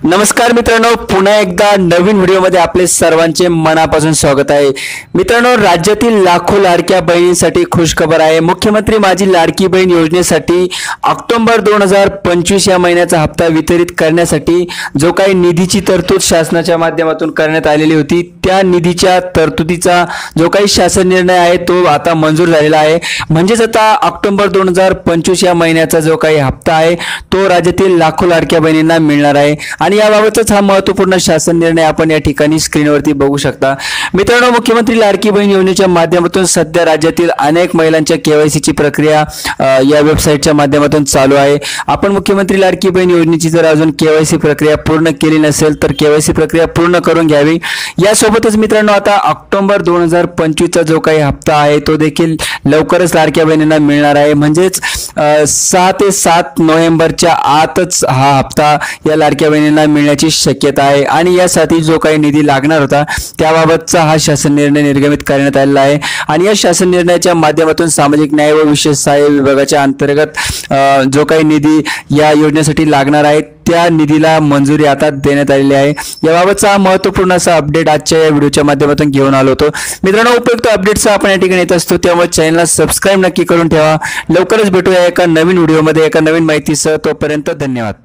नमस्कार मित्रांनो, पुन्हा एकदा नवीन व्हिडिओमध्ये आपले सर्वांचे मनापासून स्वागत आहे। मित्रांनो, राज्यातील लाखो लाडक्या बहिणींसाठी खुशखबर आहे। मुख्यमंत्री माझी लाडकी बहीण योजनेसाठी ऑक्टोबर 2025 या महिन्याचा हप्ता वितरित करण्यासाठी जो काही निधीची तरतूद शासनाच्या माध्यमातून करण्यात आलेली होती, त्या निधीच्या तरतुदीचा जो काही शासन निर्णय आहे तो आता मंजूर झालेला आहे। म्हणजेच आता ऑक्टोबर 2025 या महिन्याचा जो काही हप्ता आहे तो राज्यातील लाखो लाडक्या बहिणींना मिळणार आहे आणि याबाबतच हा महत्त्वपूर्ण शासन निर्णय आपण या ठिकाणी स्क्रीनवरती बघू शकता। मित्रांनो, मुख्यमंत्री लाडकी बहीण योजनेच्या माध्यमातून सध्या राज्यातील अनेक महिलांच्या केवायसीची प्रक्रिया या वेबसाईटच्या माध्यमातून चालू आहे। आपण मुख्यमंत्री लाडकी बहीण योजनेची जर अजून केवायसी प्रक्रिया पूर्ण केली नसेल तर केवायसी प्रक्रिया पूर्ण करून घ्यावी। यासोबतच मित्रांनो, आता ऑक्टोबर 2025 चा जो काही हप्ता आहे तो देखील लवकरच लाडक्या बहिणींना मिळणार आहे। म्हणजेच 6 ते 7 नोव्हेंबरच्या आतच हा हप्ता या लाडक्या बहिणींना मिळण्याची शक्यता आहे आणि यासाठी जो काही निधी लागणार होता त्याबाबतचा हा शासन निर्णय निर्गमित करण्यात आलेला आहे। आणि या शासन निर्णयाच्या माध्यमातून सामाजिक न्याय व विशेष सहाय्य विभागाच्या अंतर्गत जो काही निधी या योजनेसाठी लागणार आहे त्या निधीला मंजुरी आता देण्यात आलेली आहे। याबाबतचा महत्त्वपूर्ण असा अपडेट आजच्या या व्हिडिओच्या माध्यमातून घेऊन आलो होतो। मित्रांनो, उपयुक्त अपडेट्स आपण या ठिकाणी येत असतो, त्यामुळे चॅनलला सबस्क्राइब नक्की करून ठेवा। लवकरच भेटूया एका नवीन व्हिडिओमध्ये एका नवीन माहितीसह। तोपर्यंत धन्यवाद।